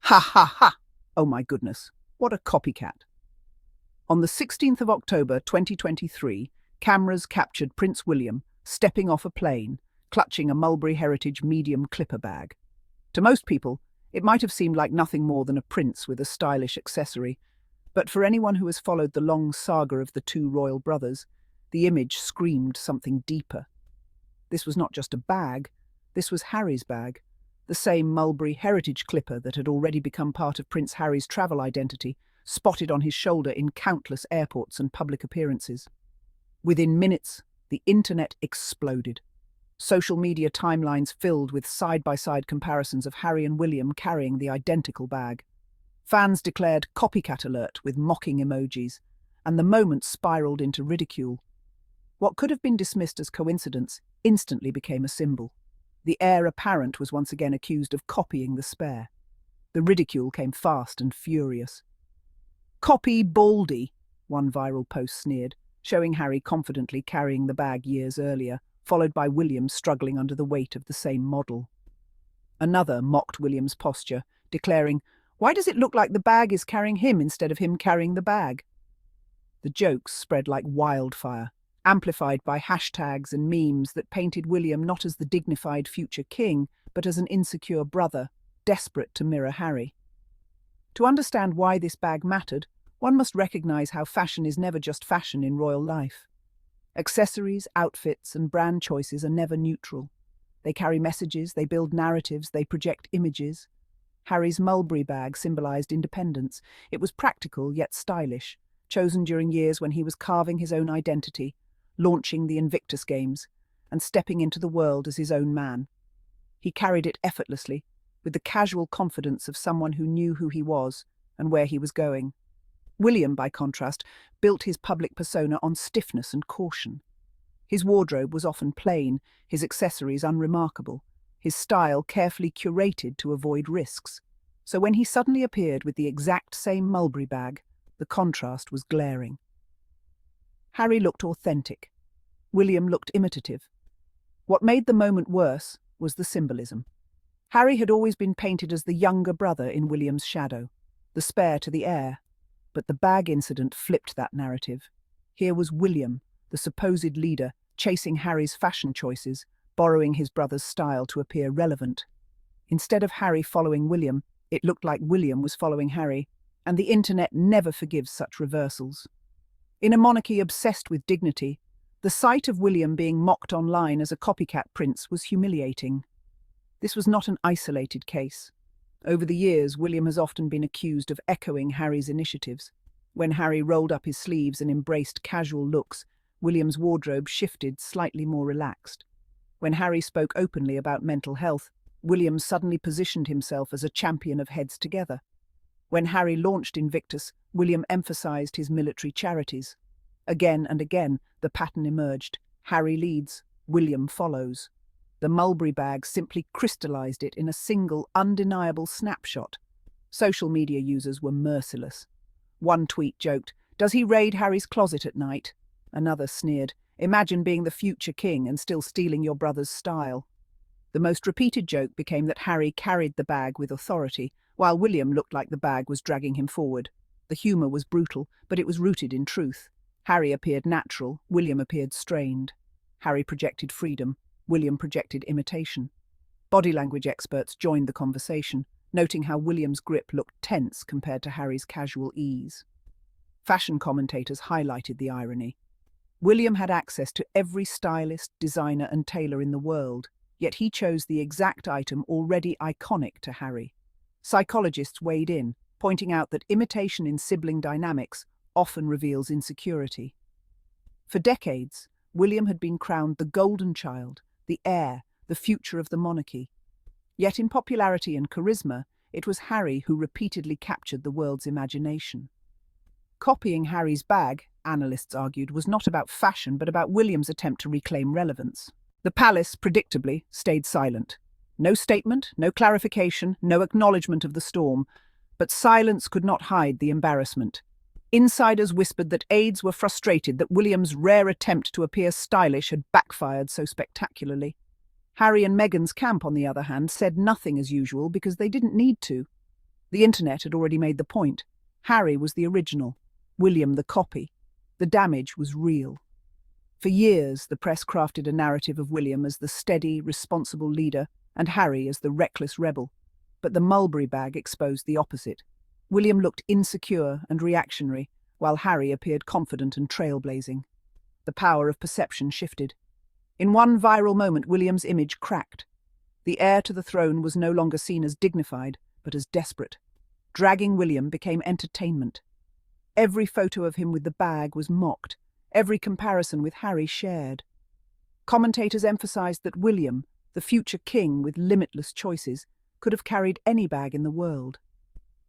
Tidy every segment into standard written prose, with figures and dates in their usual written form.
Ha ha ha! Oh my goodness, what a copycat. On the 16th of October 2023, cameras captured Prince William stepping off a plane, clutching a Mulberry Heritage medium clipper bag. To most people, it might have seemed like nothing more than a prince with a stylish accessory, but for anyone who has followed the long saga of the two royal brothers, the image screamed something deeper. This was not just a bag, this was Harry's bag, the same Mulberry Heritage clipper that had already become part of Prince Harry's travel identity, spotted on his shoulder in countless airports and public appearances. Within minutes, the internet exploded. Social media timelines filled with side-by-side comparisons of Harry and William carrying the identical bag. Fans declared copycat alert with mocking emojis, and the moment spiraled into ridicule. What could have been dismissed as coincidence instantly became a symbol. The heir apparent was once again accused of copying the spare. The ridicule came fast and furious. "Copy Baldy," one viral post sneered, showing Harry confidently carrying the bag years earlier, followed by William struggling under the weight of the same model. Another mocked William's posture, declaring, "Why does it look like the bag is carrying him instead of him carrying the bag?" The jokes spread like wildfire, amplified by hashtags and memes that painted William not as the dignified future king, but as an insecure brother, desperate to mirror Harry. To understand why this bag mattered, one must recognize how fashion is never just fashion in royal life. Accessories, outfits, and brand choices are never neutral. They carry messages, they build narratives, they project images. Harry's Mulberry bag symbolized independence. It was practical yet stylish, chosen during years when he was carving his own identity, launching the Invictus Games, and stepping into the world as his own man. He carried it effortlessly, with the casual confidence of someone who knew who he was and where he was going. William, by contrast, built his public persona on stiffness and caution. His wardrobe was often plain, his accessories unremarkable, his style carefully curated to avoid risks. So when he suddenly appeared with the exact same Mulberry bag, the contrast was glaring. Harry looked authentic. William looked imitative. What made the moment worse was the symbolism. Harry had always been painted as the younger brother in William's shadow, the spare to the heir. But the bag incident flipped that narrative. Here was William, the supposed leader, chasing Harry's fashion choices, borrowing his brother's style to appear relevant. Instead of Harry following William, it looked like William was following Harry, and the internet never forgives such reversals. In a monarchy obsessed with dignity, the sight of William being mocked online as a copycat prince was humiliating. This was not an isolated case. Over the years, William has often been accused of echoing Harry's initiatives. When Harry rolled up his sleeves and embraced casual looks, William's wardrobe shifted slightly more relaxed. When Harry spoke openly about mental health, William suddenly positioned himself as a champion of heads together. When Harry launched Invictus, William emphasized his military charities. Again and again, the pattern emerged. Harry leads, William follows. The Mulberry bag simply crystallized it in a single, undeniable snapshot. Social media users were merciless. One tweet joked, "Does he raid Harry's closet at night?" Another sneered, "Imagine being the future king and still stealing your brother's style." The most repeated joke became that Harry carried the bag with authority, while William looked like the bag was dragging him forward. The humor was brutal, but it was rooted in truth. Harry appeared natural, William appeared strained. Harry projected freedom, William projected imitation. Body language experts joined the conversation, noting how William's grip looked tense compared to Harry's casual ease. Fashion commentators highlighted the irony. William had access to every stylist, designer, and tailor in the world, yet he chose the exact item already iconic to Harry. Psychologists weighed in, pointing out that imitation in sibling dynamics often reveals insecurity. For decades, William had been crowned the golden child, the heir, the future of the monarchy. Yet in popularity and charisma, it was Harry who repeatedly captured the world's imagination. Copying Harry's bag, analysts argued, was not about fashion but about William's attempt to reclaim relevance. The palace, predictably, stayed silent. No statement, no clarification, no acknowledgement of the storm, but silence could not hide the embarrassment. Insiders whispered that aides were frustrated that William's rare attempt to appear stylish had backfired so spectacularly. Harry and Meghan's camp, on the other hand, said nothing as usual because they didn't need to. The internet had already made the point. Harry was the original, William the copy. The damage was real. For years, the press crafted a narrative of William as the steady, responsible leader and Harry as the reckless rebel. But the Mulberry bag exposed the opposite. William looked insecure and reactionary, while Harry appeared confident and trailblazing. The power of perception shifted. In one viral moment, William's image cracked. The heir to the throne was no longer seen as dignified, but as desperate. Dragging William became entertainment. Every photo of him with the bag was mocked. Every comparison with Harry shared. Commentators emphasized that William, the future king with limitless choices, could have carried any bag in the world.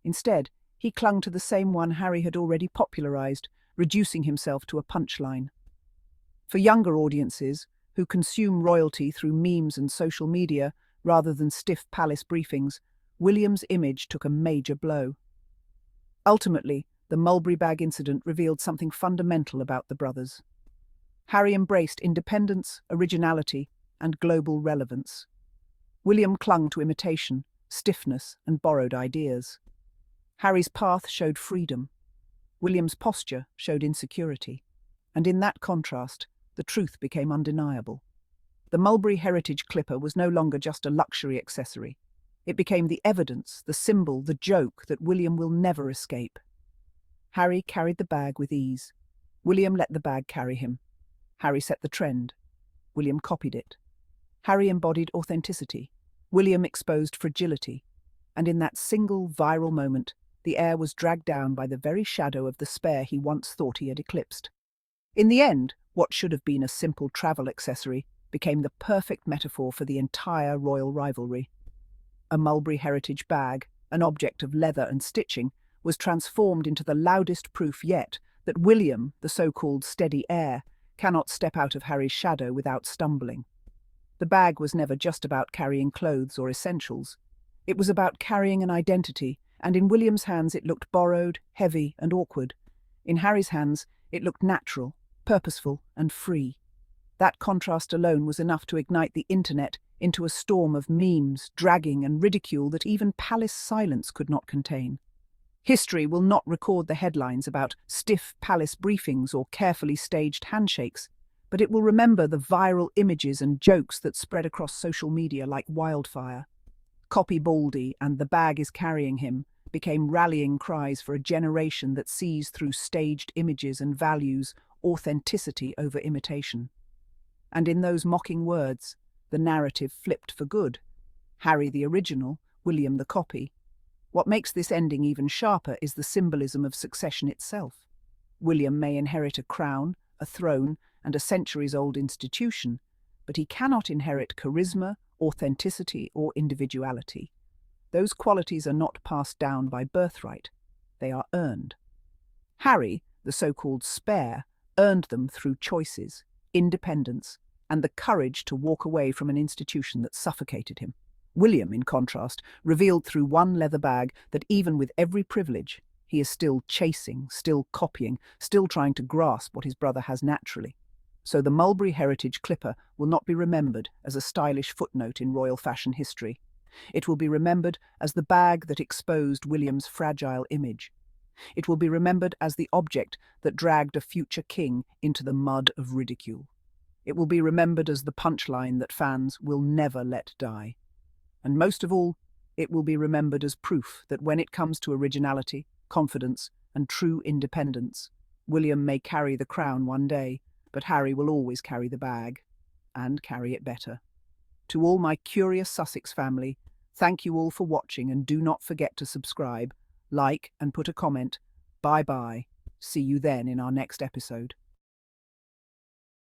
Instead, he clung to the same one Harry had already popularized, reducing himself to a punchline. For younger audiences, who consume royalty through memes and social media rather than stiff palace briefings, William's image took a major blow. Ultimately, the Mulberry bag incident revealed something fundamental about the brothers. Harry embraced independence, originality, and global relevance. William clung to imitation, stiffness, and borrowed ideas. Harry's path showed freedom. William's posture showed insecurity. And in that contrast, the truth became undeniable. The Mulberry Heritage clipper was no longer just a luxury accessory. It became the evidence, the symbol, the joke that William will never escape. Harry carried the bag with ease. William let the bag carry him. Harry set the trend. William copied it. Harry embodied authenticity. William exposed fragility. And in that single viral moment, the heir was dragged down by the very shadow of the spare he once thought he had eclipsed. In the end, what should have been a simple travel accessory became the perfect metaphor for the entire royal rivalry. A Mulberry Heritage bag, an object of leather and stitching, was transformed into the loudest proof yet that William, the so-called steady heir, cannot step out of Harry's shadow without stumbling. The bag was never just about carrying clothes or essentials. It was about carrying an identity, and in William's hands it looked borrowed, heavy, and awkward. In Harry's hands, it looked natural, purposeful, and free. That contrast alone was enough to ignite the internet into a storm of memes, dragging, and ridicule that even palace silence could not contain. History will not record the headlines about stiff palace briefings or carefully staged handshakes, but it will remember the viral images and jokes that spread across social media like wildfire. Copy Baldy and the bag is carrying him became rallying cries for a generation that sees through staged images and values authenticity over imitation. And in those mocking words, the narrative flipped for good. Harry the original, William the copy. What makes this ending even sharper is the symbolism of succession itself. William may inherit a crown, a throne, and a centuries-old institution, but he cannot inherit charisma, authenticity, or individuality. Those qualities are not passed down by birthright. They are earned. Harry, the so-called spare, earned them through choices, independence, and the courage to walk away from an institution that suffocated him. William, in contrast, revealed through one leather bag that even with every privilege, he is still chasing, still copying, still trying to grasp what his brother has naturally. So the Mulberry Heritage clipper will not be remembered as a stylish footnote in royal fashion history. It will be remembered as the bag that exposed William's fragile image. It will be remembered as the object that dragged a future king into the mud of ridicule. It will be remembered as the punchline that fans will never let die. And most of all, it will be remembered as proof that when it comes to originality, confidence, and true independence, William may carry the crown one day, but Harry will always carry the bag, and carry it better. To all my curious Sussex family, thank you all for watching, and do not forget to subscribe, like, and put a comment. Bye-bye. See you then in our next episode.